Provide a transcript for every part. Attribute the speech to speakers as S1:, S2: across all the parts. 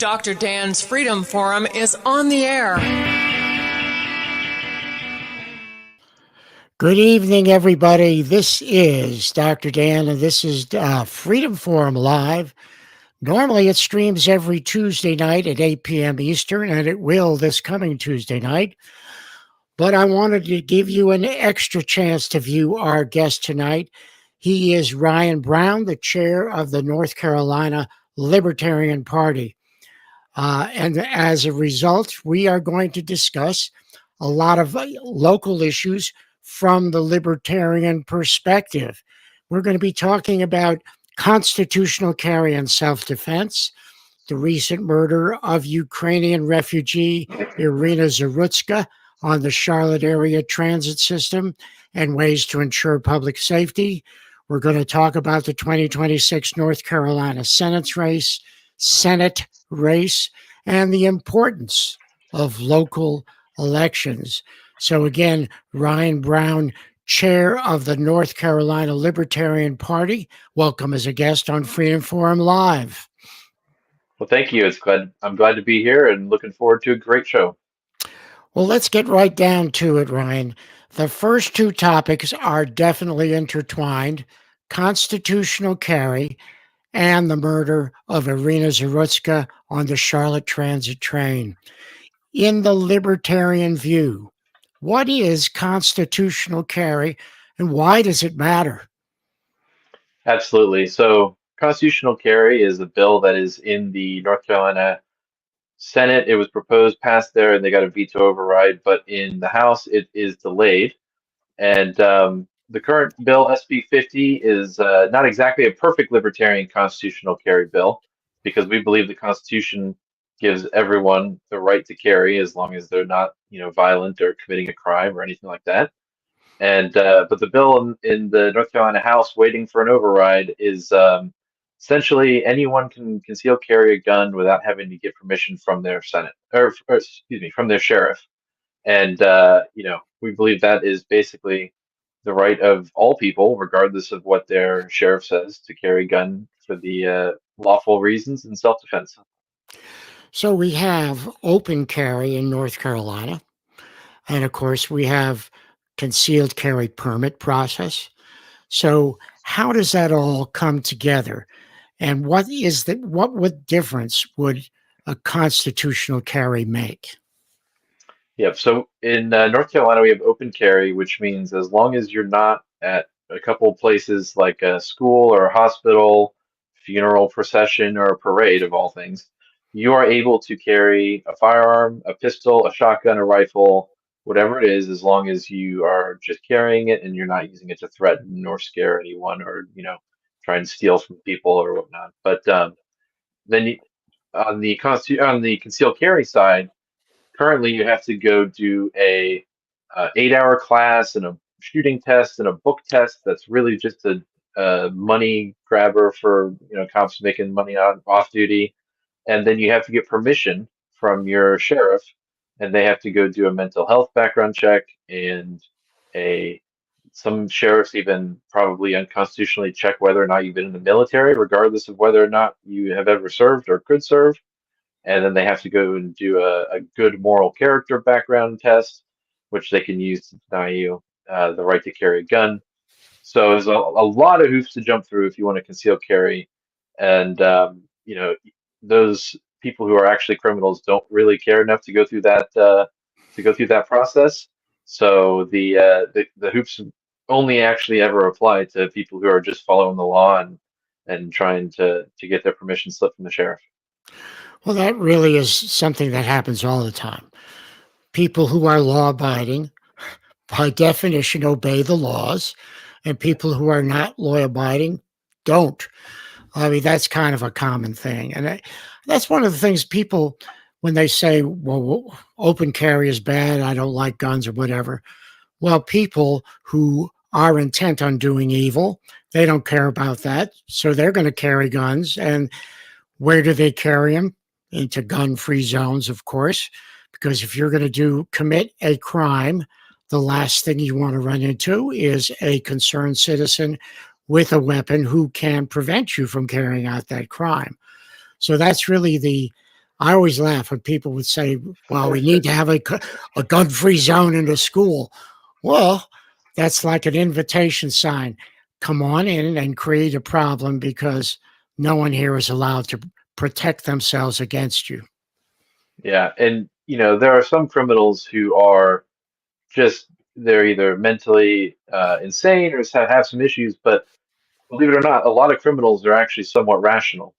S1: Dr. Dan's Freedom Forum is on the air.
S2: Good evening, everybody. This is Dr. Dan, and this is Freedom Forum Live. Normally, it streams every Tuesday night at 8 p.m. Eastern, and it will this coming Tuesday night. But I wanted to give you an extra chance to view our guest tonight. He is Ryan Brown, the chair of the North Carolina Libertarian Party. And as a result, we are going to discuss a lot of local issues from the libertarian perspective. We're going to be talking about constitutional carry and self-defense, the recent murder of Ukrainian refugee Iryna Zarutska on the Charlotte area transit system, and ways to ensure public safety. We're going to talk about the 2026 North Carolina Senate race, and the importance of local elections. So again, Ryan Brown, chair of the North Carolina Libertarian Party, welcome as a guest on Freedom Forum Live.
S3: Well, thank you. I'm glad to be here and looking forward to a great show.
S2: Well, let's get right down to it, Ryan. The first two topics are definitely intertwined: constitutional carry and the murder of Iryna Zarutska on the Charlotte transit train. In the libertarian view, what is constitutional carry and why does it matter?
S3: Absolutely. So constitutional carry is a bill that is in the North Carolina Senate. It was proposed, passed there, and they got a veto override, but in the House, it is delayed. And the current bill, SB 50, is not exactly a perfect libertarian constitutional carry bill, because we believe the Constitution gives everyone the right to carry as long as they're not, violent or committing a crime or anything like that. And but the bill in the North Carolina House waiting for an override is essentially anyone can conceal carry a gun without having to get permission from their from their sheriff. And we believe that is basically the right of all people, regardless of what their sheriff says, to carry a gun for the lawful reasons and self-defense.
S2: So we have open carry in North Carolina, and of course we have concealed carry permit process. So how does that all come together? And what difference would a constitutional carry make?
S3: Yep. So in North Carolina, we have open carry, which means as long as you're not at a couple of places like a school or a hospital, funeral procession, or a parade of all things, you are able to carry a firearm, a pistol, a shotgun, a rifle, whatever it is, as long as you are just carrying it and you're not using it to threaten or scare anyone or, try and steal from people or whatnot. But then on the concealed carry side, currently you have to go do a 8-hour class and a shooting test and a book test. That's really just a money grabber for cops making money off duty. And then you have to get permission from your sheriff, and they have to go do a mental health background check, and some sheriffs even probably unconstitutionally check whether or not you've been in the military, regardless of whether or not you have ever served or could serve. And then they have to go and do a good moral character background test, which they can use to deny you the right to carry a gun. So there's a lot of hoops to jump through if you want to conceal carry. And, those people who are actually criminals don't really care enough to go through that process. So the hoops only actually ever apply to people who are just following the law and trying to get their permission slip from the sheriff.
S2: Well, that really is something that happens all the time. People who are law-abiding, by definition, obey the laws, and people who are not law-abiding don't. I mean, that's kind of a common thing. And that's one of the things people, when they say, well, open carry is bad, I don't like guns or whatever. Well, people who are intent on doing evil, they don't care about that. So they're going to carry guns. And where do they carry them? Into gun-free zones, of course, because if you're going to commit a crime, the last thing you want to run into is a concerned citizen with a weapon who can prevent you from carrying out that crime. So that's really the I always laugh when people would say, well, we need to have a gun-free zone in the school. Well, that's like an invitation sign. Come on in and create a problem because no one here is allowed to protect themselves against you.
S3: Yeah, and there are some criminals who are they're either mentally insane or have some issues, but believe it or not, a lot of criminals are actually somewhat rational.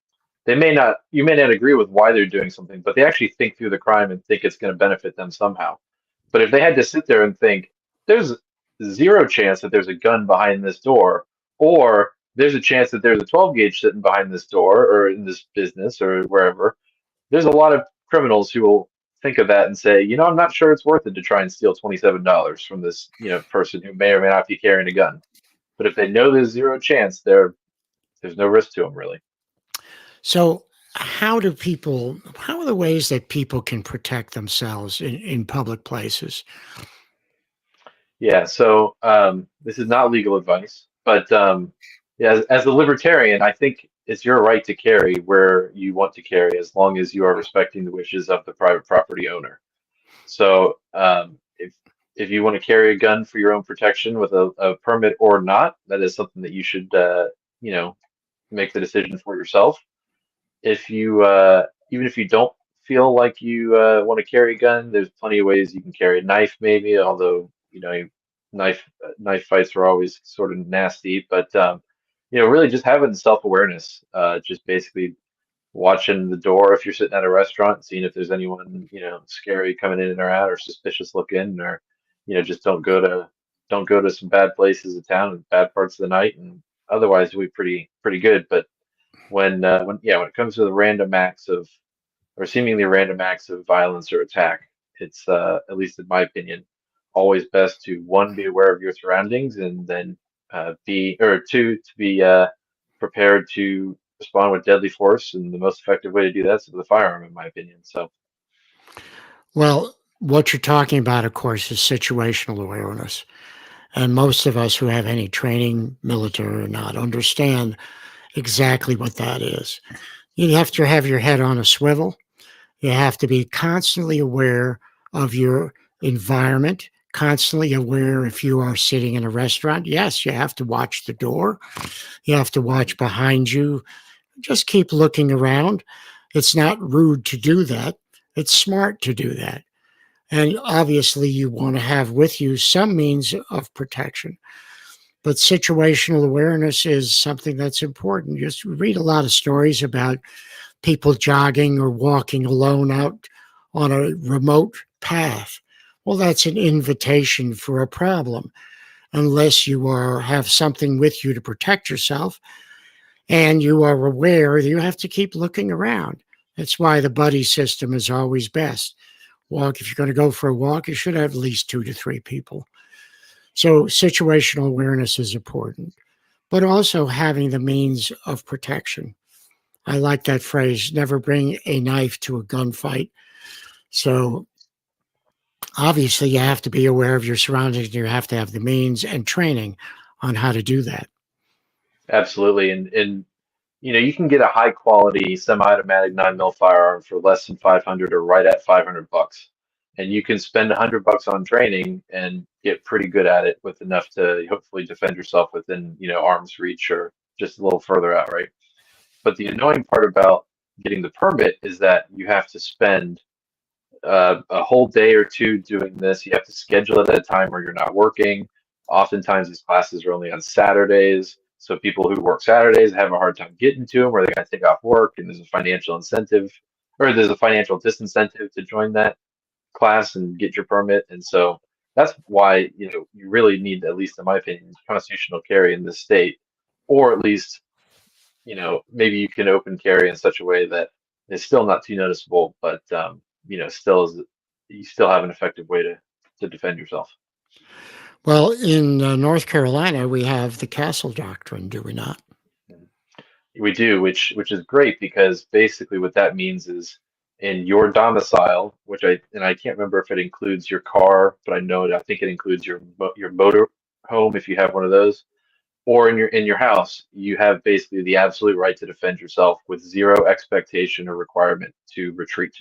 S3: You may not agree with why they're doing something, but they actually think through the crime and think it's going to benefit them somehow. But if they had to sit there and think, there's zero chance that there's a gun behind this door, or there's a chance that there's a 12 gauge sitting behind this door or in this business or wherever, there's a lot of criminals who will think of that and say, I'm not sure it's worth it to try and steal $27 from this, person who may or may not be carrying a gun. But if they know there's zero chance, there's no risk to them really.
S2: So how are the ways that people can protect themselves in public places?
S3: Yeah, so this is not legal advice, but yeah, as a libertarian, I think it's your right to carry where you want to carry as long as you are respecting the wishes of the private property owner. So if you want to carry a gun for your own protection with a permit or not, that is something that you should make the decision for yourself. If you even if you don't feel like you want to carry a gun, there's plenty of ways you can carry a knife, maybe. Although knife fights are always sort of nasty, but really just having self-awareness, just basically watching the door if you're sitting at a restaurant, seeing if there's anyone scary coming in or out or suspicious looking, or just don't go to some bad places of town and bad parts of the night, and otherwise you'll be pretty good. But when it comes to the random acts of or seemingly random acts of violence or attack, it's at least in my opinion, always best to one, be aware of your surroundings, and then two, to be prepared to respond with deadly force. And the most effective way to do that is with a firearm, in my opinion. So
S2: Well, what you're talking about, of course, is situational awareness. And most of us who have any training, military or not, understand exactly what that is. You have to have your head on a swivel. You have to be constantly aware of your environment, constantly aware if you are sitting in a restaurant. Yes, you have to watch the door. You have to watch behind you. Just keep looking around. It's not rude to do that. It's smart to do that. And obviously, you want to have with you some means of protection. But situational awareness is something that's important. You just read a lot of stories about people jogging or walking alone out on a remote path. Well, that's an invitation for a problem. Unless you have something with you to protect yourself and you are aware that you have to keep looking around. That's why the buddy system is always best. If you're going to go for a walk, you should have at least 2 to 3 people. So situational awareness is important, but also having the means of protection. I like that phrase, never bring a knife to a gunfight. So obviously you have to be aware of your surroundings. You have to have the means and training on how to do that.
S3: absolutely, and you can get a high quality semi-automatic 9mm firearm for less than 500 or right at $500, and you can spend $100 on training and get pretty good at it with enough to hopefully defend yourself within arm's reach or just a little further out, right? But the annoying part about getting the permit is that you have to spend a whole day or two doing this. You have to schedule it at a time where you're not working. Oftentimes, these classes are only on Saturdays. So people who work Saturdays have a hard time getting to them, or they got to take off work, and there's a financial incentive, or there's a financial disincentive to join that class and get your permit. And so that's why you really need, at least in my opinion, constitutional carry in this state, or at least maybe you can open carry in such a way that it's still not too noticeable, but you still have an effective way to defend yourself.
S2: Well, in North Carolina, we have the castle doctrine, do we not?
S3: We do, which is great, because basically what that means is in your domicile, I can't remember if it includes your car, but I think it includes your motor home if you have one of those. or in your house, you have basically the absolute right to defend yourself with zero expectation or requirement to retreat.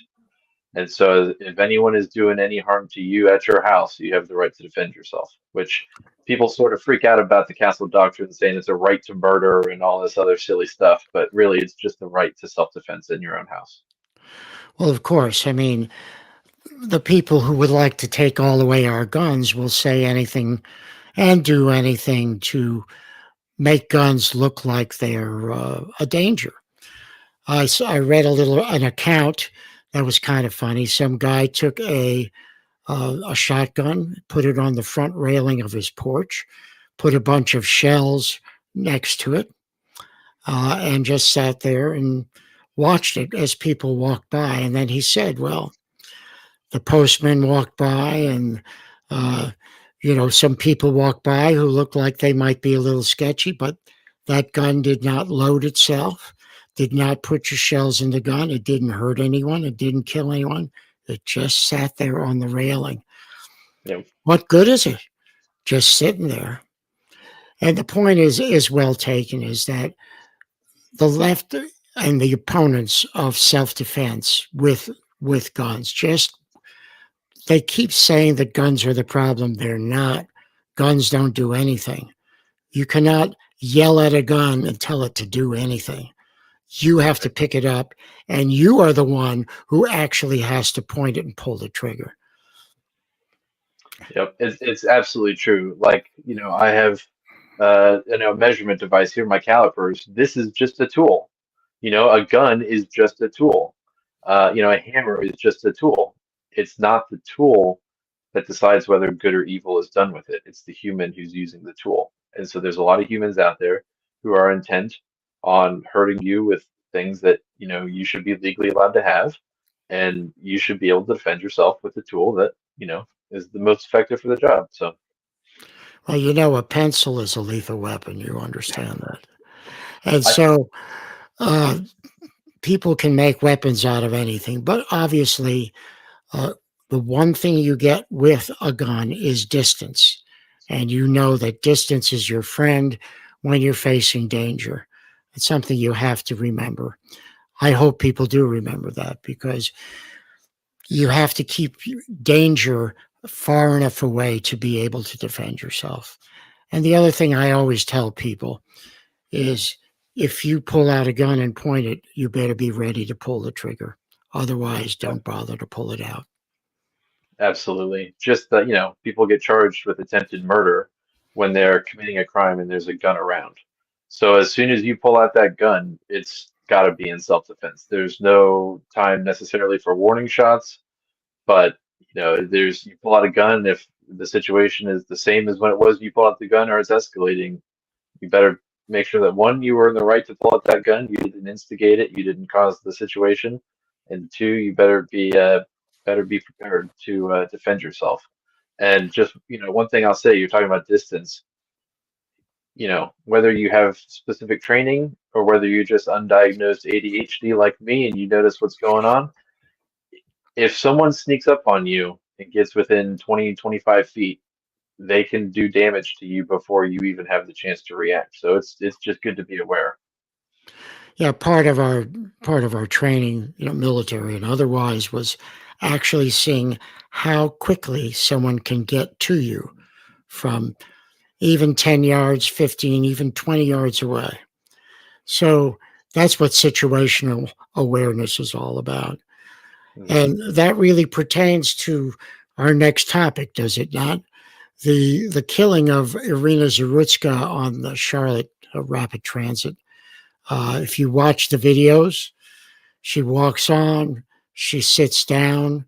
S3: And so if anyone is doing any harm to you at your house, you have the right to defend yourself, which people sort of freak out about the castle doctrine, saying it's a right to murder and all this other silly stuff, but really it's just the right to self-defense in your own house.
S2: Well, of course. I mean, the people who would like to take all away our guns will say anything and do anything to make guns look like they're a danger. I read an account that was kind of funny. Some guy took a shotgun, put it on the front railing of his porch, put a bunch of shells next to it, and just sat there and watched it as people walked by. And then he said, well, the postman walked by, and uh, some people walked by who looked like they might be a little sketchy, but that gun did not load itself, did not put your shells in the gun. It didn't hurt anyone. It didn't kill anyone. It just sat there on the railing.
S3: Yep.
S2: What good is it? Just sitting there. And the point is well taken, is that the left and the opponents of self-defense with guns, just they keep saying that guns are the problem. They're not. Guns don't do anything. You cannot yell at a gun and tell it to do anything. You have to pick it up, and you are the one who actually has to point it and pull the trigger.
S3: Yep, it's absolutely true. Like, I have a measurement device here, my calipers. This is just a tool. A gun is just a tool. A hammer is just a tool. It's not the tool that decides whether good or evil is done with it. It's the human who's using the tool. And so there's a lot of humans out there who are intent on hurting you with things that, you should be legally allowed to have, and you should be able to defend yourself with the tool that, is the most effective for the job. So,
S2: Well, a pencil is a lethal weapon. You understand that. And
S3: I,
S2: so uh, people can make weapons out of anything, but obviously uh, the one thing you get with a gun is distance. And you know that distance is your friend when you're facing danger. It's something you have to remember. I hope people do remember that, because you have to keep danger far enough away to be able to defend yourself. And the other thing I always tell people is, if you pull out a gun and point it, you better be ready to pull the trigger. Otherwise, don't bother to pull it out.
S3: Absolutely. Just that, people get charged with attempted murder when they're committing a crime and there's a gun around. So as soon as you pull out that gun, it's got to be in self-defense. There's no time necessarily for warning shots, but you pull out a gun, if the situation is the same as when it was you pull out the gun or it's escalating, you better make sure that, one, you were in the right to pull out that gun, you didn't instigate it, you didn't cause the situation, and two, you better be prepared to defend yourself. And just one thing I'll say, you're talking about distance. Whether you have specific training or whether you're just undiagnosed ADHD like me and you notice what's going on, if someone sneaks up on you and gets within 20, 25 feet, they can do damage to you before you even have the chance to react. So it's just good to be aware.
S2: Yeah, part of our training, military and otherwise, was actually seeing how quickly someone can get to you from even 10 yards, 15, even 20 yards away. So that's what situational awareness is all about. And that really pertains to our next topic, does it not? The killing of Iryna Zarutska on the Charlotte Rapid Transit. If you watch the videos, she walks on, she sits down.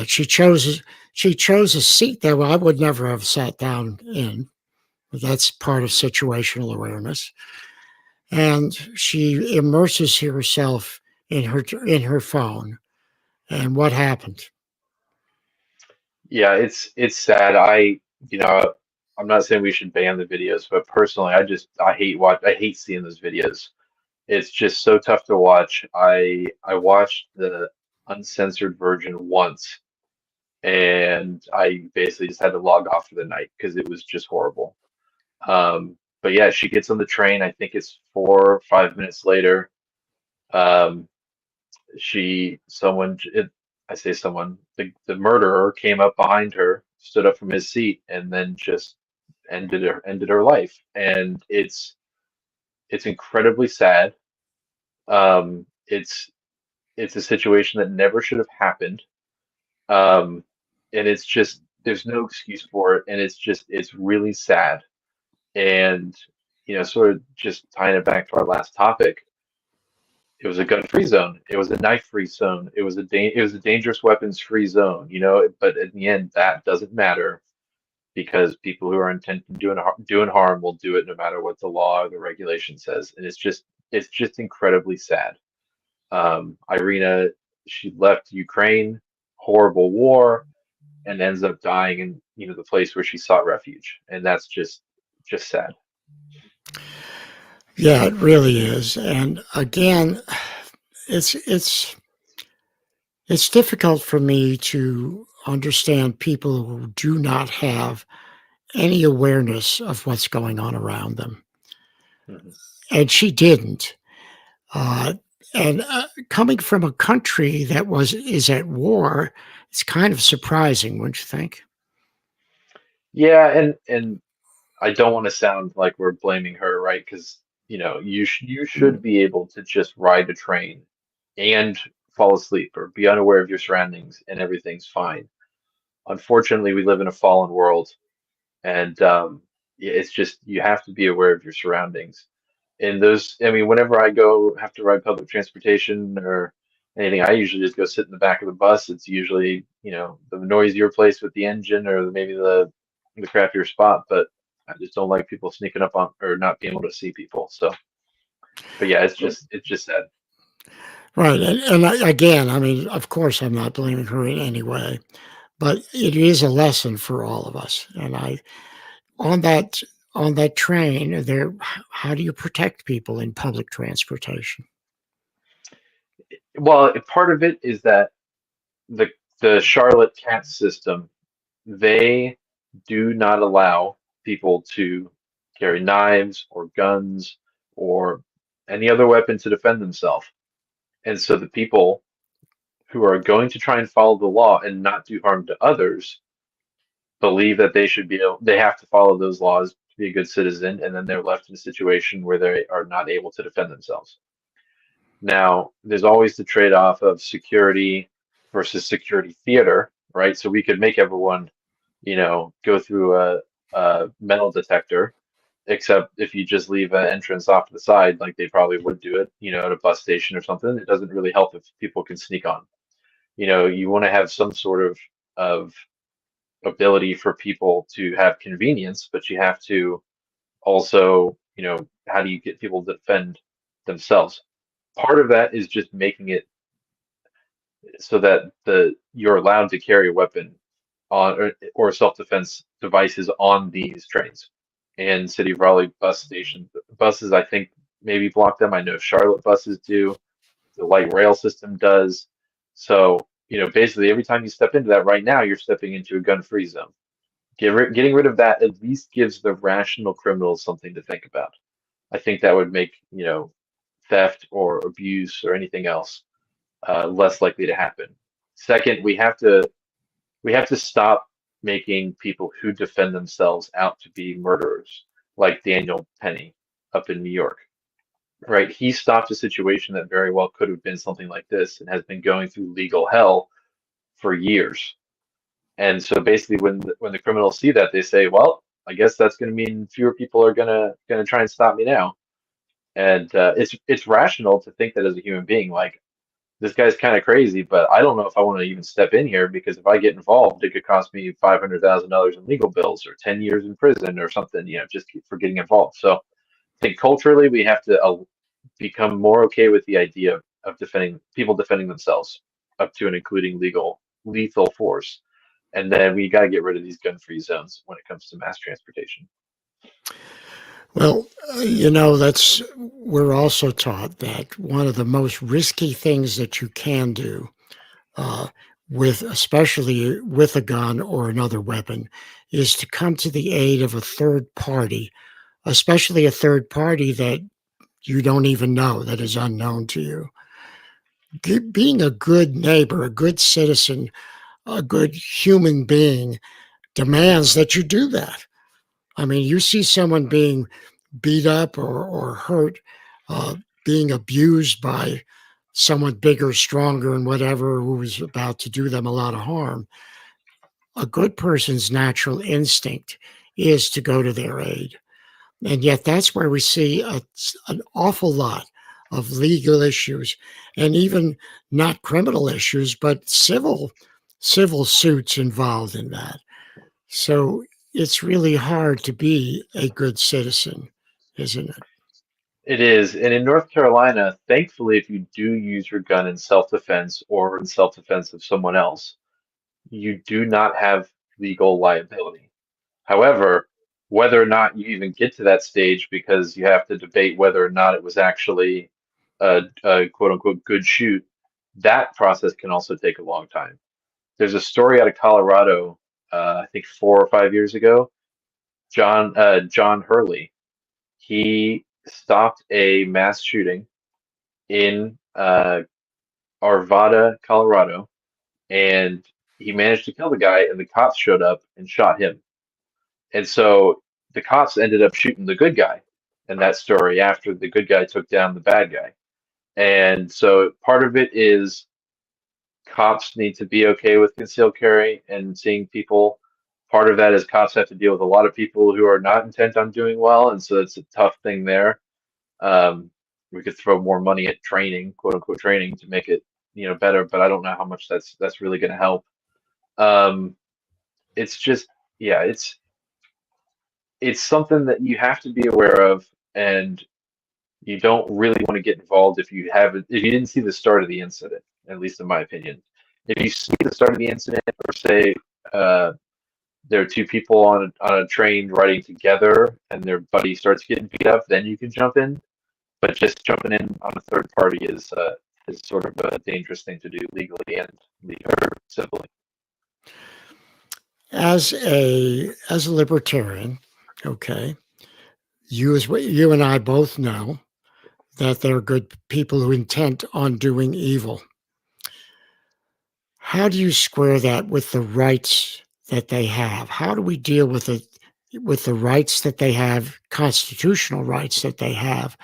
S2: She chose a seat that I would never have sat down in. That's part of situational awareness. And she immerses herself in her phone. And what happened?
S3: Yeah, it's sad. I'm not saying we should ban the videos, but personally, I hate seeing those videos. It's just so tough to watch. I watched the uncensored version once, and I basically just had to log off for the night because it was just horrible. but yeah, she gets on the train. I think it's 4 or 5 minutes later. Um, I say someone, the murderer came up behind her, stood up from his seat, and then just ended her life. And it's incredibly sad. It's a situation that never should have happened. Um, and it's just there's no excuse for it, and it's really sad. And sort of just tying it back to our last topic, it was a gun-free zone. It was a knife-free zone. It was a dangerous weapons-free zone. But in the end, that doesn't matter because people who are intent on doing harm will do it no matter what the law or the regulation says. And it's just incredibly sad. Iryna, she left Ukraine, horrible war, and ends up dying in the place where she sought refuge, and that's just sad.
S2: Yeah, it really is. And again, it's it's difficult for me to understand people who do not have any awareness of what's going on around them.
S3: Mhm.
S2: And she didn't. Uh, and coming from a country that is at war, it's kind of surprising, wouldn't you think?
S3: Yeah, and I don't want to sound like we're blaming her, right? Because you should be able to just ride a train and fall asleep or be unaware of your surroundings and everything's fine. Unfortunately, we live in a fallen world, and yeah, it's just you have to be aware of your surroundings. And I mean, whenever I go have to ride public transportation or anything, I usually just go sit in the back of the bus. It's usually, the noisier place with the engine or maybe the crappier spot, but I just don't like people sneaking up on or not being able to see people. So, but yeah, it's just sad.
S2: Right. Again, I mean, of course, I'm not blaming her in any way, but it is a lesson for all of us. And on that on that train, how do you protect people in public transportation?
S3: Well, part of it is that the the Charlotte CAT system, they do not allow people to carry knives or guns or any other weapon to defend themselves. And so the people who are going to try and follow the law and not do harm to others believe that they have to follow those laws to be a good citizen, and then they're left in a situation where they are not able to defend themselves. Now, there's always the trade-off of security versus security theater, right? So we could make everyone, go through a metal detector, except if you just leave an entrance off to the side, like they probably would do it, at a bus station or something, it doesn't really help if people can sneak on. You want to have some sort of ability for people to have convenience, but you have to also, how do you get people to defend themselves? Part of that is just making it so that you're allowed to carry a weapon on or self-defense devices on these trains. And City of Raleigh buses, I think maybe block them. I know Charlotte buses do. The light rail system does. So, basically every time you step into that right now, you're stepping into a gun-free zone. Getting rid of that at least gives the rational criminals something to think about. I think that would make, theft or abuse or anything else less likely to happen. Second, we have to stop making people who defend themselves out to be murderers, like Daniel Penny up in New York. Right? He stopped a situation that very well could have been something like this and has been going through legal hell for years. And so basically, when the criminals see that, they say, "Well, I guess that's going to mean fewer people are gonna try and stop me now." And it's rational to think that as a human being, like this guy's kind of crazy, but I don't know if I want to even step in here because if I get involved, it could cost me $500,000 in legal bills or 10 years in prison or something, just for getting involved. So I think culturally we have to become more okay with the idea of defending themselves up to and including lethal force. And then we got to get rid of these gun-free zones when it comes to mass transportation.
S2: Well, we're also taught that one of the most risky things that you can do, uh, especially with a gun or another weapon, is to come to the aid of a third party especially a third party that you don't even know, that is unknown to you. Being a good neighbor, a good citizen, a good human being demands that you do that. I mean, you see someone being beat up or hurt, uh, being abused by someone bigger, stronger, and whatever, who was about to do them a lot of harm. A good person's natural instinct is to go to their aid. And yet that's where we see an awful lot of legal issues, and even not criminal issues, but civil suits involved in that. So it's really hard to be a good citizen, isn't it?
S3: It is. And in North Carolina, thankfully, if you do use your gun in self-defense or in self-defense of someone else, you do not have legal liability. However, whether or not you even get to that stage, because you have to debate whether or not it was actually a quote unquote good shoot, that process can also take a long time. There's a story out of Colorado, I think 4 or 5 years ago. John Hurley, he stopped a mass shooting in Arvada, Colorado, and he managed to kill the guy, and the cops showed up and shot him. And so the cops ended up shooting the good guy in that story after the good guy took down the bad guy. And so part of it is cops need to be okay with concealed carry and seeing people. Part of that is cops have to deal with a lot of people who are not intent on doing well, and so it's a tough thing there. Um, we could throw more money at training, quote unquote training, to make it better, but I don't know how much that's really going to help. Um, it's just yeah, it's something that you have to be aware of, and you don't really want to get involved if you didn't see the start of the incident, at least in my opinion. If you see the start of the incident, or say uh, there are two people on a train riding together and their buddy starts getting beat up, then you can jump in. But just jumping in on a third party is sort of a dangerous thing to do legally and or civilly.
S2: As a libertarian, okay, you and I both know that there are good people who intent on doing evil. How do you square that with the rights that they have? How do we deal with the rights that they have, constitutional rights that they have,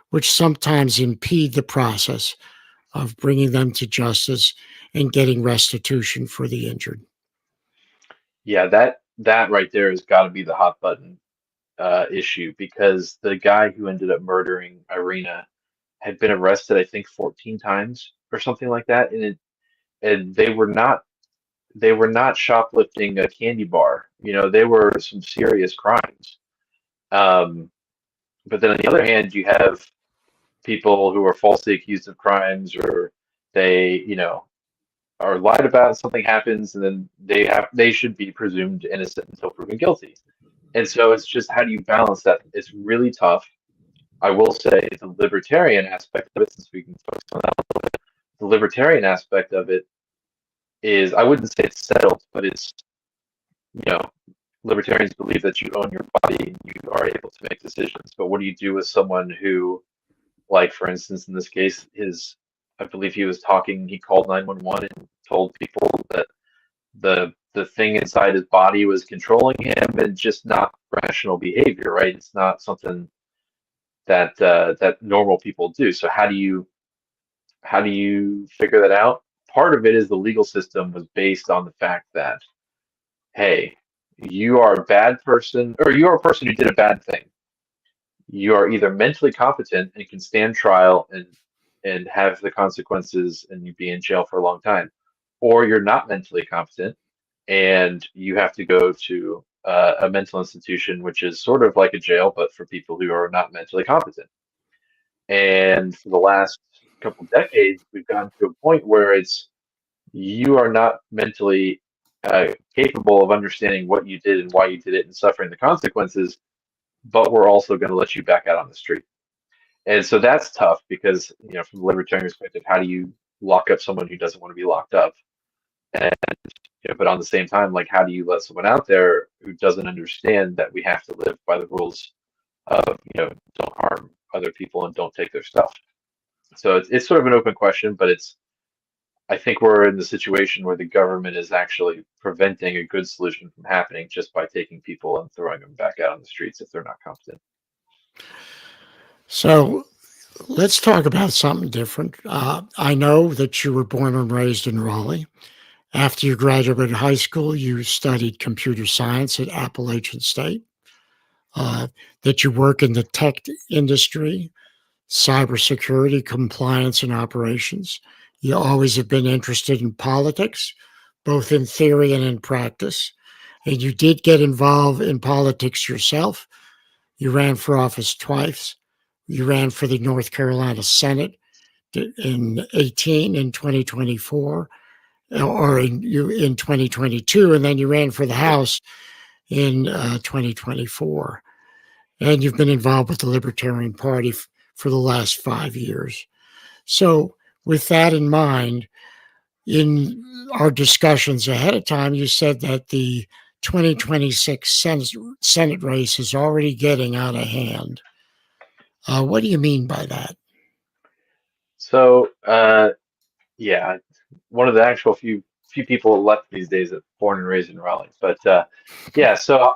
S2: which sometimes impede the process of bringing them to justice and getting restitution for the injured?
S3: Yeah, that right there has got to be the hot button issue, because the guy who ended up murdering Iryna had been arrested, I think, 14 times or something like that, and they were not shoplifting a candy bar. They were some serious crimes. Um, but then on the other hand, you have people who are falsely accused of crimes, or they are lied about, something happens, and then they should be presumed innocent until proven guilty. And so it's just, how do you balance that? It's really tough. I will say the libertarian aspect of it, since we can focus on that, the libertarian aspect of it is, I wouldn't say it's settled, but it's, you know, libertarians believe that you own your body and you are able to make decisions. But what do you do with someone who, like, for instance, in this case, I believe he called 911 and told people that the thing inside his body was controlling him, and just not rational behavior, right? It's not something that normal people do. So how do you figure that out? Part of it is the legal system was based on the fact that, hey, you are a bad person, or you are a person who did a bad thing. You are either mentally competent and can stand trial and have the consequences, and you be in jail for a long time, or you're not mentally competent and you have to go to a mental institution, which is sort of like a jail, but for people who are not mentally competent. And for the last couple decades, we've gotten to a point where you are not mentally capable of understanding what you did and why you did it and suffering the consequences, but we're also going to let you back out on the street. And so that's tough, because, from the libertarian perspective, how do you lock up someone who doesn't want to be locked up? And but on the same time, like, how do you let someone out there who doesn't understand that we have to live by the rules of, don't harm other people and don't take their stuff. So it's sort of an open question, but I think we're in the situation where the government is actually preventing a good solution from happening just by taking people and throwing them back out on the streets if they're not competent.
S2: So let's talk about something different. I know that you were born and raised in Raleigh. After you graduated high school, you studied computer science at Appalachian State, uh, that you work in the tech industry, cybersecurity, compliance, and operations. You always have been interested in politics, both in theory and in practice. And you did get involved in politics yourself. You ran for office twice. You ran for the North Carolina Senate in 18 in 2024, or in 2022, and then you ran for the House in 2024. And you've been involved with the Libertarian Party for the last 5 years. So, with that in mind, in our discussions ahead of time, you said that the 2026 Senate race is already getting out of hand. What do you mean by that?
S3: So, yeah, one of the actual few people left these days that born and raised in Raleigh. But yeah, so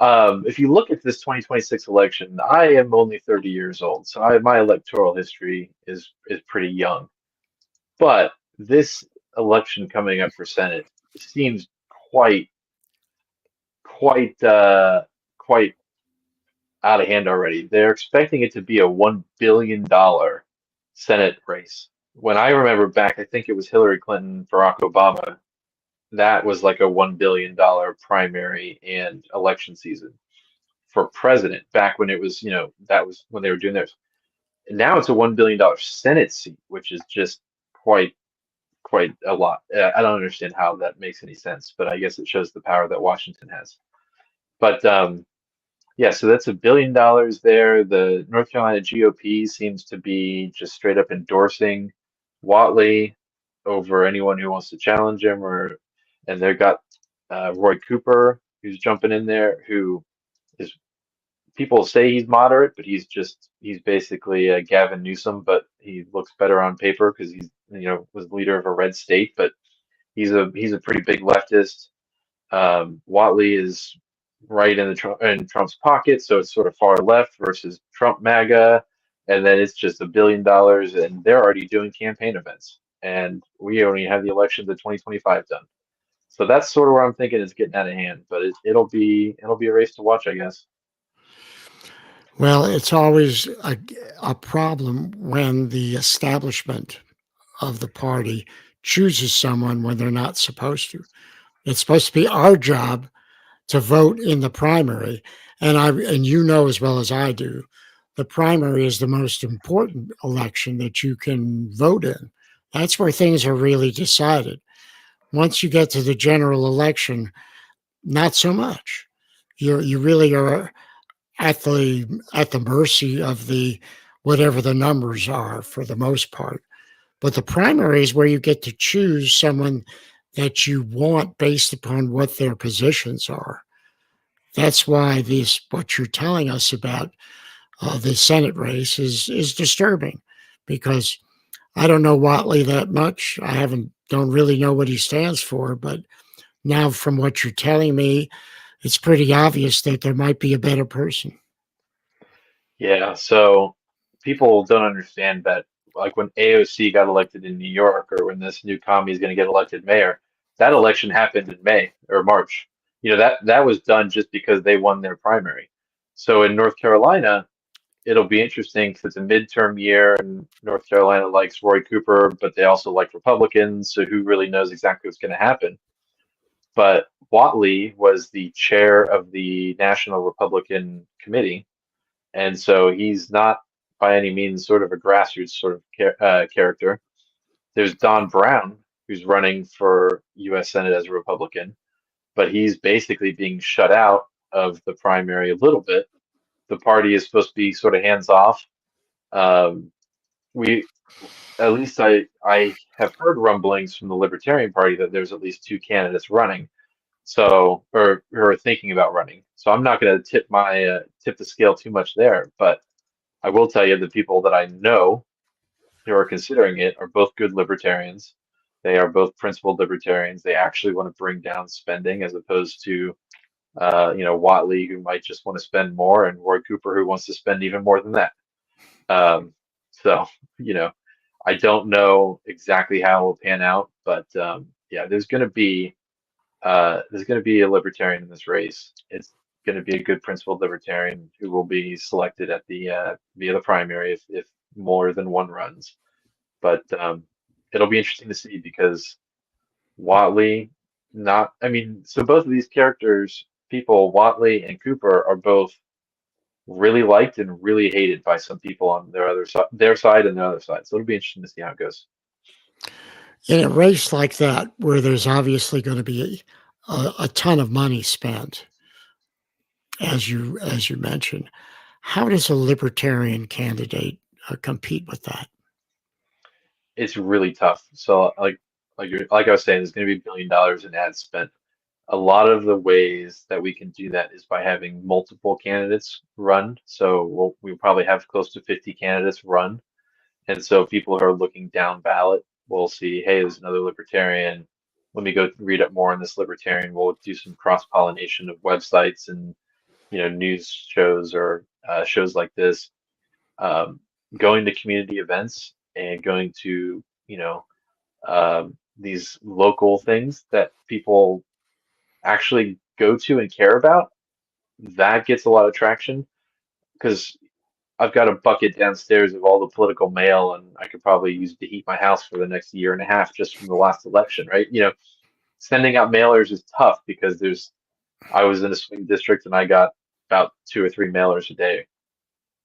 S3: if you look at this 2026 election, I am only 30 years old, so my electoral history is pretty young. But this election coming up for Senate seems quite quite quite out of hand already. They're expecting it to be a $1 billion Senate race. When I remember back, I think it was Hillary Clinton, Barack Obama. That was like a $1 billion primary and election season for president back when it was, that was when they were doing theirs. And now it's a $1 billion Senate seat, which is just quite, quite a lot. I don't understand how that makes any sense, but I guess it shows the power that Washington has. But yeah, so that's $1 billion there. The North Carolina GOP seems to be just straight up endorsing Whatley over anyone who wants to challenge him, and they've got Roy Cooper who's jumping in there, who is people say he's moderate, but he's basically Gavin Newsom, but he looks better on paper because he's was leader of a red state, but he's a pretty big leftist. Whatley is right in Trump's pocket, so it's sort of far left versus Trump MAGA, and then it's just $1 billion, and they're already doing campaign events, and we only have the elections of 2025 done. So that's sort of where I'm thinking it's getting out of hand, but it'll be a race to watch, I guess.
S2: Well, it's always a problem when the establishment of the party chooses someone when they're not supposed to. It's supposed to be our job to vote in the primary. And you know as well as I do, the primary is the most important election that you can vote in. That's where things are really decided. Once you get to the general election, not so much. You really are at the mercy of the whatever the numbers are for the most part. But the primary is where you get to choose someone that you want based upon what their positions are. That's why what you're telling us about the Senate race is disturbing, because I don't know Whatley that much. Don't really know what he stands for, but now from what you're telling me, it's pretty obvious that there might be a better person.
S3: Yeah, so people don't understand that, like when AOC got elected in New York, or when this new commie is going to get elected mayor, that election happened in May or March. That was done just because they won their primary. So in North Carolina, it'll be interesting because it's a midterm year, and North Carolina likes Roy Cooper, but they also like Republicans. So who really knows exactly what's going to happen? But Whatley was the chair of the National Republican Committee, and so he's not by any means sort of a grassroots sort of character. There's Don Brown, who's running for U.S. Senate as a Republican, but he's basically being shut out of the primary a little bit. The party is supposed to be sort of hands off. We, at least I have heard rumblings from the Libertarian Party that there's at least two candidates running. So, or who are thinking about running. So I'm not going to tip the scale too much there, but I will tell you the people that I know who are considering it are both good libertarians. They are both principled libertarians. They actually want to bring down spending as opposed to, Watley, who might just want to spend more, and Roy Cooper, who wants to spend even more than that. Um, so, you know, I don't know exactly how it will pan out, but yeah, there's going to be a libertarian in this race. It's going to be a good principled libertarian who will be selected at the via the primary if more than one runs. But it'll be interesting to see because Watley, not, I mean, so both of these people, Watley and Cooper, are both really liked and really hated by some people on their side and their other side. So it'll be interesting to see how it goes.
S2: In a race like that, where there's obviously going to be a ton of money spent, as you mentioned, how does a libertarian candidate compete with that?
S3: It's really tough. So like I was saying, there's going to be $1 billion in ads spent. A lot of the ways that we can do that is by having multiple candidates run. So we'll probably have close to 50 candidates run. And so people who are looking down ballot will see, hey, there's another libertarian. Let me go read up more on this libertarian. We'll do some cross-pollination of websites and news shows or shows like this. Um, Going to community events and going to these local things that people actually go to and care about, that gets a lot of traction because I've got a bucket downstairs of all the political mail, and I could probably use it to heat my house for the next year and a half just from the last election, right? Sending out mailers is tough because I was in a swing district and I got about 2 or 3 mailers a day.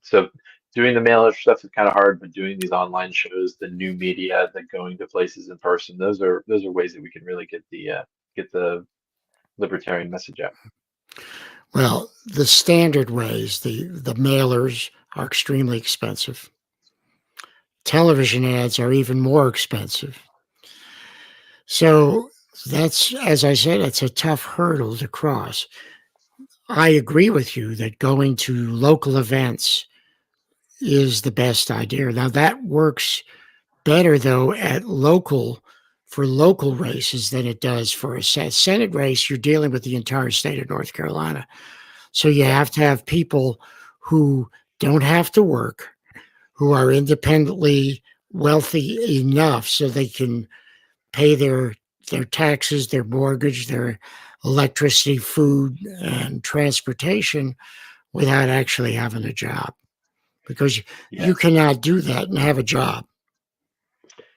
S3: So doing the mailer stuff is kind of hard, but doing these online shows, the new media, the going to places in person, those are ways that we can really get the libertarian message out.
S2: Well, the standard ways, the mailers are extremely expensive. Television ads are even more expensive. So that's, as I said, it's a tough hurdle to cross. I agree with you that going to local events is the best idea. Now that works better though for local races than it does for a Senate race. You're dealing with the entire state of North Carolina. So you have to have people who don't have to work, who are independently wealthy enough so they can pay their taxes, their mortgage, their electricity, food, and transportation without actually having a job. Because you
S3: Yes.
S2: cannot do that and have a job.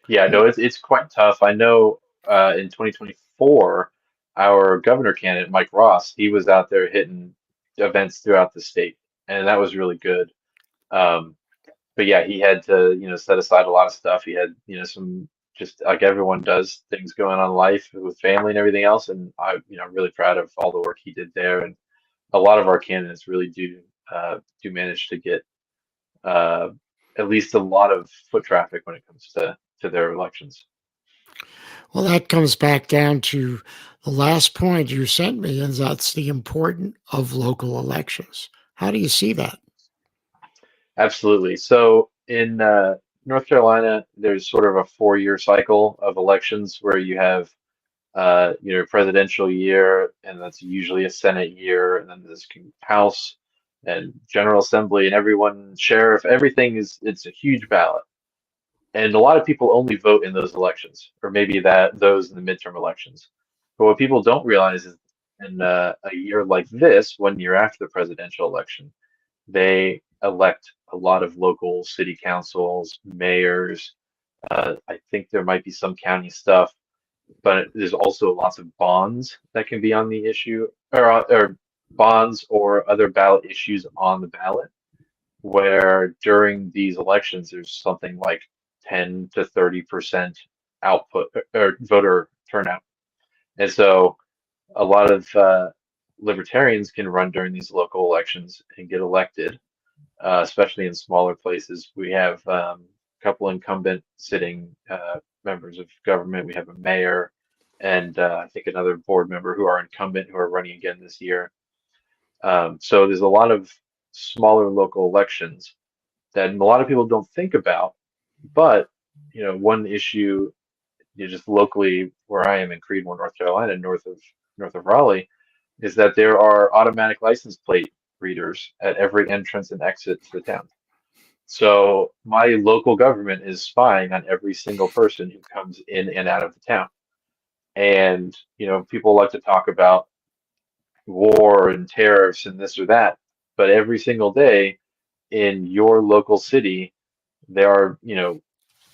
S3: Yeah, no, it's quite tough. I know in 2024, our governor candidate, Mike Ross, he was out there hitting events throughout the state, and that was really good. Um, but yeah, he had to, set aside a lot of stuff. He had, some just like everyone does, things going on in life with family and everything else. And I'm really proud of all the work he did there. And a lot of our candidates really do manage to get uh, at least a lot of foot traffic when it comes to their elections.
S2: Well, that comes back down to the last point you sent me, and that's the importance of local elections. How do you see that?
S3: Absolutely. So in North Carolina, there's sort of a 4-year cycle of elections where you have presidential year, and that's usually a Senate year, and then there's House and General Assembly, and everyone, sheriff, everything it's a huge ballot. And a lot of people only vote in those elections, or maybe those in the midterm elections. But what people don't realize is in a year like this, 1 year after the presidential election, they elect a lot of local city councils, mayors. I think there might be some county stuff, but there's also lots of bonds that can be on the issue, or bonds or other ballot issues on the ballot, where during these elections there's something like 10 to 30% output or voter turnout. And so a lot of libertarians can run during these local elections and get elected, especially in smaller places. We have a couple incumbent sitting members of government. We have a mayor. and I think another board member who are incumbent who are running again this year. So there's a lot of smaller local elections that a lot of people don't think about. But one issue, just locally where I am in Creedmoor, North Carolina, north of Raleigh, is that there are automatic license plate readers at every entrance and exit to the town. So my local government is spying on every single person who comes in and out of the town. And people like to talk about war and tariffs and this or that, but every single day in your local city, there are,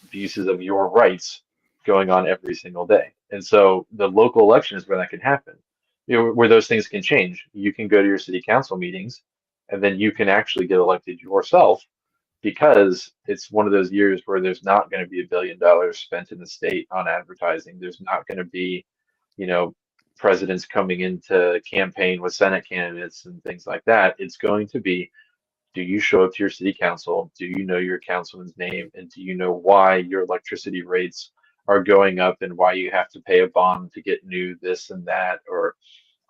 S3: abuses of your rights going on every single day. And so the local election is where that can happen, where those things can change. You can go to your city council meetings and then you can actually get elected yourself because it's one of those years where there's not going to be $1 billion spent in the state on advertising. There's not going to be, you know, presidents coming into campaign with Senate candidates and things like that. It's going to be, do you show up to your city council? Do you know your councilman's name? And do you know why your electricity rates are going up and why you have to pay a bond to get new this and that? Or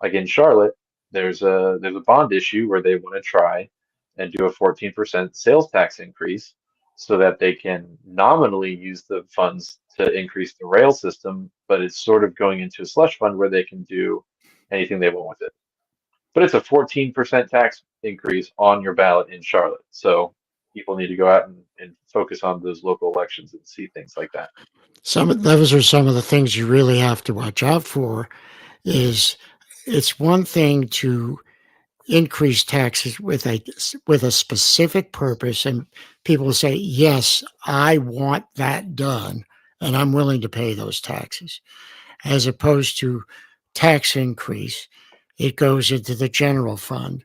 S3: like in Charlotte, there's a bond issue where they want to try and do a 14% sales tax increase so that they can nominally use the funds to increase the rail system, but it's sort of going into a slush fund where they can do anything they want with it. But it's a 14% tax increase on your ballot in Charlotte. So people need to go out and focus on those local elections and see things like that.
S2: Those are some of the things you really have to watch out for. Is it's one thing to increase taxes with a specific purpose, and people will say, "Yes, I want that done, and I'm willing to pay those taxes," as opposed to tax increase. It goes into the general fund,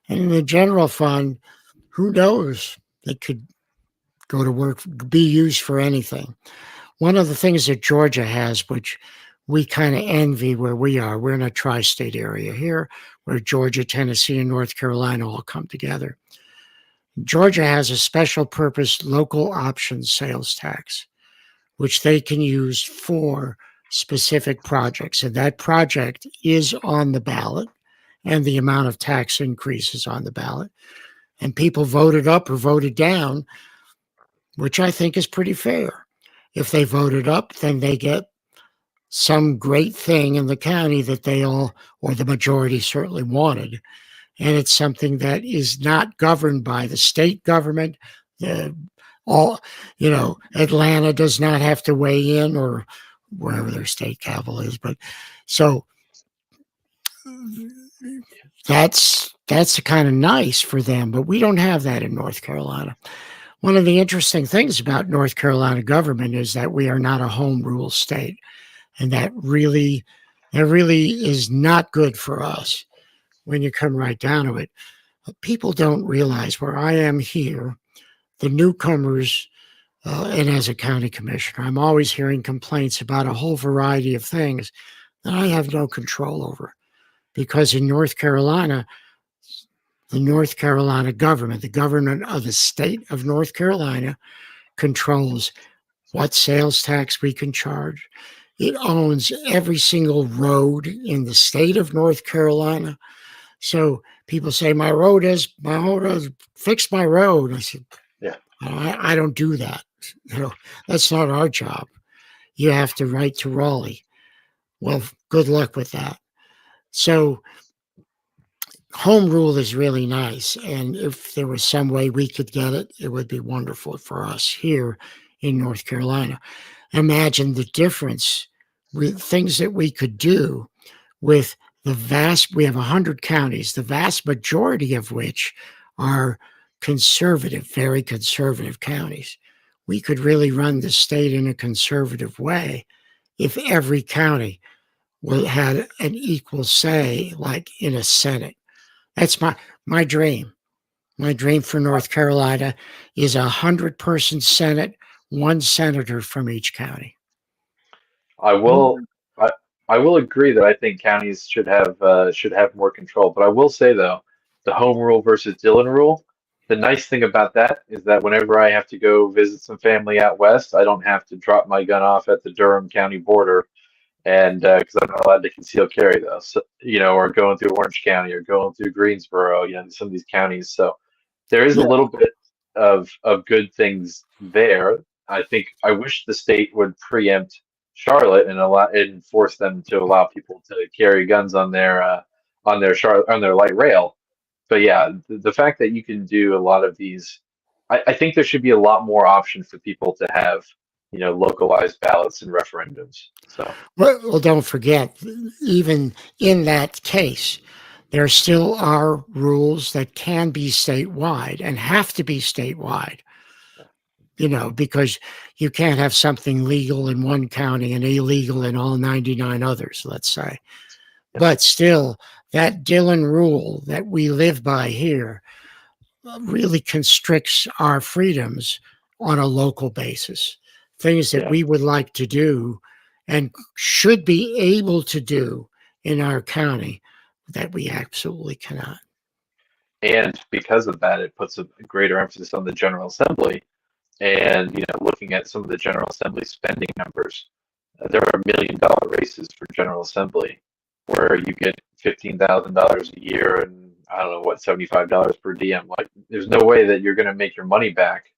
S2: and in the general fund, who knows? It could go to work, be used for anything. One of the things that Georgia has, which we kind of envy where we are, we're in a tri-state area here where Georgia, Tennessee, and North Carolina all come together. Georgia has a special purpose local options sales tax, which they can use for specific projects. And that project is on the ballot, and the amount of tax increase is on the ballot. And people voted up or voted down, which I think is pretty fair. If they voted up, then they get some great thing in the county that they all, or the majority certainly wanted. And it's something that is not governed by the state government. Atlanta does not have to weigh in, or wherever their state capital is. But so that's kind of nice for them, but we don't have that in North Carolina. One of the interesting things about North Carolina government is that we are not a home rule state. And that really is not good for us when you come right down to it. People don't realize where I am here, the newcomers, and as a county commissioner, I'm always hearing complaints about a whole variety of things that I have no control over. Because in North Carolina, the North Carolina government, the government of the state of North Carolina, controls what sales tax we can charge. It owns every single road in the state of North Carolina. So people say, fix my road. I said,
S3: Yeah,
S2: I don't do that. That's not our job. You have to write to Raleigh. Well, good luck with that. So home rule is really nice. And if there was some way we could get it, it would be wonderful for us here in North Carolina. Imagine the difference with things that we could do with we have 100 counties, the vast majority of which are conservative, very conservative counties. We could really run the state in a conservative way if every county had an equal say, like in a Senate. That's my dream. My dream for North Carolina is 100-person Senate, one senator from each county.
S3: I will. I, I will agree that I think counties should have more control. But I will say though, the home rule versus Dillon rule. The nice thing about that is that whenever I have to go visit some family out west, I don't have to drop my gun off at the Durham County border and because I'm not allowed to conceal carry though, so, or going through Orange County or going through Greensboro, some of these counties. So there is a
S2: Yeah.
S3: little bit of good things there. I think I wish the state would preempt Charlotte and force them to allow people to carry guns on their light rail. But yeah, the fact that you can do a lot of these, I think there should be a lot more option for people to have, localized ballots and referendums. So
S2: Well, don't forget, even in that case, there still are rules that can be statewide and have to be statewide, because you can't have something legal in one county and illegal in all 99 others, let's say.
S3: yeah,
S2: But still, that Dillon rule that we live by here really constricts our freedoms on a local basis. Things that
S3: yeah.
S2: we would like to do and should be able to do in our county that we absolutely cannot.
S3: And because of that, it puts a greater emphasis on the General Assembly. And looking at some of the General Assembly spending numbers, there are $1 million races for General Assembly, where you get $15,000 a year and I don't know what, $75 per diem. Like, there's no way that you're going to make your money back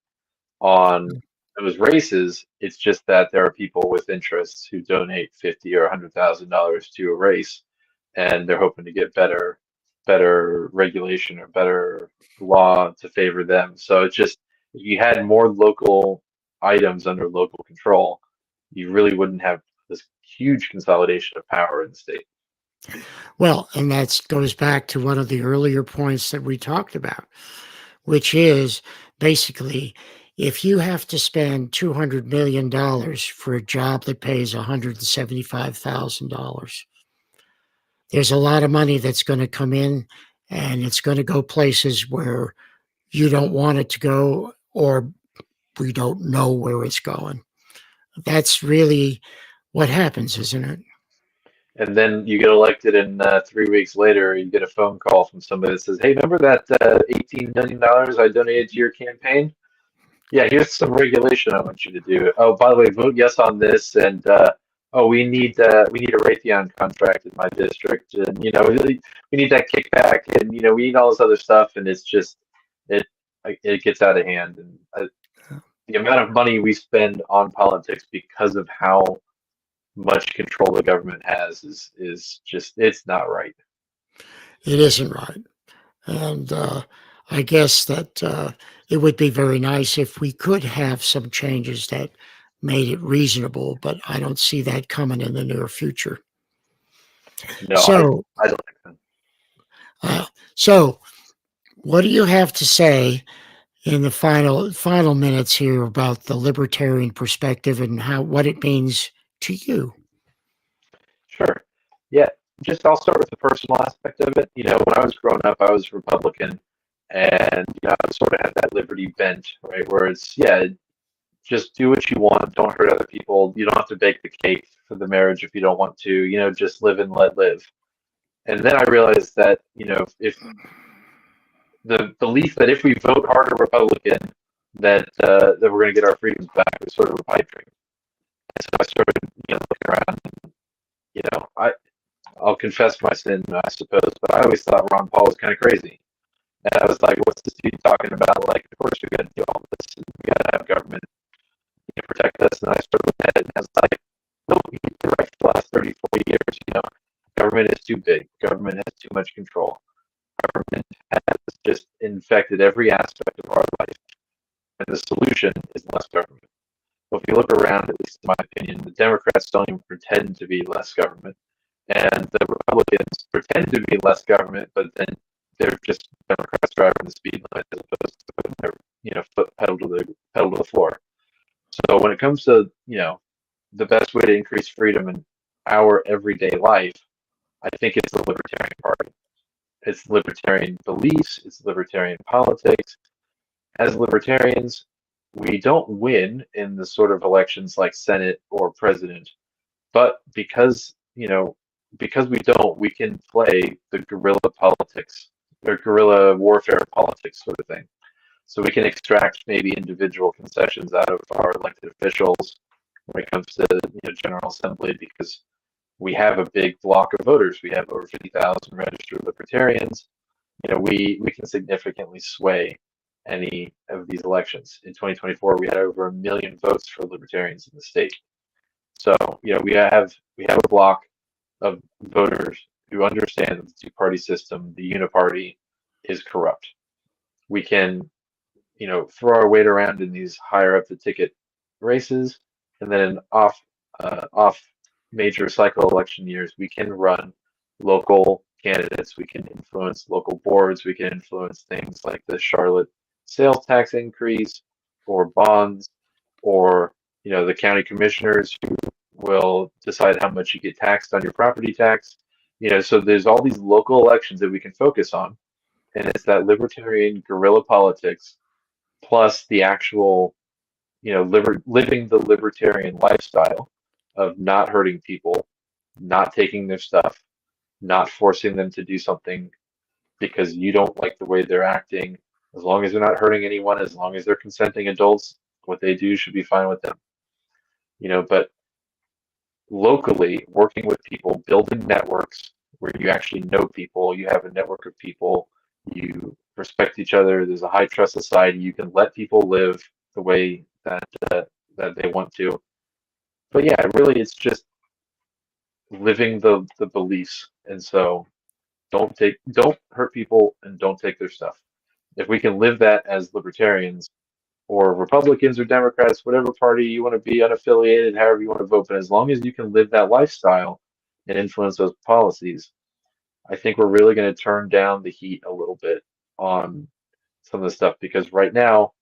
S3: on those races. It's just that there are people with interests who donate $50,000 or $100,000 to a race, and they're hoping to get better regulation or better law to favor them. So it's just, if you had more local items under local control, you really wouldn't have this huge consolidation of power in the state.
S2: Well, and that goes back to one of the earlier points that we talked about, which is basically if you have to spend $200 million for a job that pays $175,000, there's a lot of money that's going to come in and it's going to go places where you don't want it to go or we don't know where it's going. That's really what happens, isn't it?
S3: And then you get elected, and 3 weeks later, you get a phone call from somebody that says, "Hey, remember that $18 million I donated to your campaign? Yeah, here's some regulation I want you to do. Oh, by the way, vote yes on this, and oh, we need a Raytheon contract in my district, and we need that kickback, and we need all this other stuff, and it's just it gets out of hand, and the amount of money we spend on politics because of how much control the government has is just, it's not right.
S2: It isn't right. And I guess that it would be very nice if we could have some changes that made it reasonable, but I don't see that coming in the near future.
S3: No,
S2: So,
S3: I don't think so.
S2: so what do you have to say in the final minutes here about the libertarian perspective and what it means to you?
S3: Sure. Yeah, just I'll start with the personal aspect of it. When I was growing up, I was Republican, and I sort of had that liberty bent, right? Where it's, yeah, just do what you want, don't hurt other people. You don't have to bake the cake for the marriage if you don't want to. Just live and let live. And then I realized that if the belief that if we vote harder Republican, that we're going to get our freedoms back was sort of a pipe dream. And so I started looking around. I'll confess my sin, I suppose, but I always thought Ron Paul was kind of crazy. And I was like, what's this dude talking about? Like, of course we got to do all this, and we got to have government protect us. And I started looking at it, and I was like, no, we've been right for the last 30, 40 years. Government is too big. Government has too much control. Government has just infected every aspect of our life. And the solution is less government. Well, if you look around, at least in my opinion, the Democrats don't even pretend to be less government. And the Republicans pretend to be less government, but then they're just Democrats driving the speed limit as opposed to putting their foot pedal to the floor. So when it comes to the best way to increase freedom in our everyday life, I think it's the Libertarian Party. It's libertarian beliefs. It's libertarian politics. As libertarians, we don't win in the sort of elections like Senate or president, but because we don't, we can play the guerrilla politics or guerrilla warfare politics sort of thing. So we can extract maybe individual concessions out of our elected officials when it comes to General Assembly, because we have a big block of voters. We have over 50,000 registered libertarians. We can significantly sway any of these elections. In 2024, we had over 1 million votes for libertarians in the state. So, we have a block of voters who understand that the two-party system, the uniparty, is corrupt. We can, throw our weight around in these higher up the ticket races, and then in off major cycle election years, we can run local candidates. We can influence local boards. We can influence things like the Charlotte sales tax increase, or bonds, or the county commissioners who will decide how much you get taxed on your property tax. So there's all these local elections that we can focus on, and it's that libertarian guerrilla politics plus the actual, living the libertarian lifestyle of not hurting people, not taking their stuff, not forcing them to do something because you don't like the way they're acting. As long as they're not hurting anyone, as long as they're consenting adults, what they do should be fine with them. But locally, working with people, building networks where you actually know people, you have a network of people, you respect each other, there's a high trust society, you can let people live the way that they want to. But yeah, really, it's just living the beliefs. And so don't hurt people and don't take their stuff. If we can live that as libertarians or Republicans or Democrats, whatever party you want to be, unaffiliated, however you want to vote, but as long as you can live that lifestyle and influence those policies, I think we're really going to turn down the heat a little bit on some of the stuff, because right now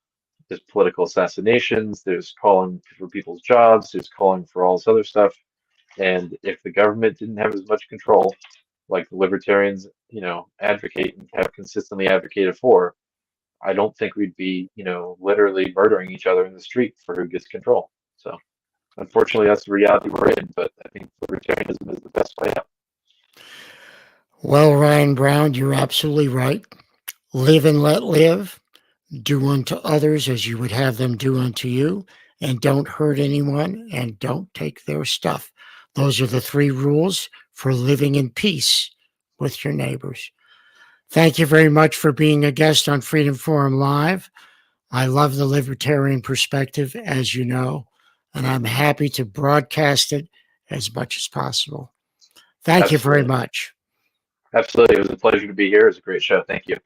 S3: there's political assassinations, there's calling for people's jobs, there's calling for all this other stuff. And if the government didn't have as much control, like the libertarians, advocate and have consistently advocated for, I don't think we'd be, literally murdering each other in the street for who gets control. So unfortunately, that's the reality we're in, but I think libertarianism is the best way out.
S2: Well, Ryan Brown, you're absolutely right. Live and let live. Do unto others as you would have them do unto you, and don't hurt anyone, and don't take their stuff. Those are the 3 rules for living in peace with your neighbors. Thank you very much for being a guest on Freedom Forum Live. I love the Libertarian Perspective, as you know, and I'm happy to broadcast it as much as possible. Thank you very much.
S3: Absolutely. It was a pleasure to be here. It was a great show. Thank you.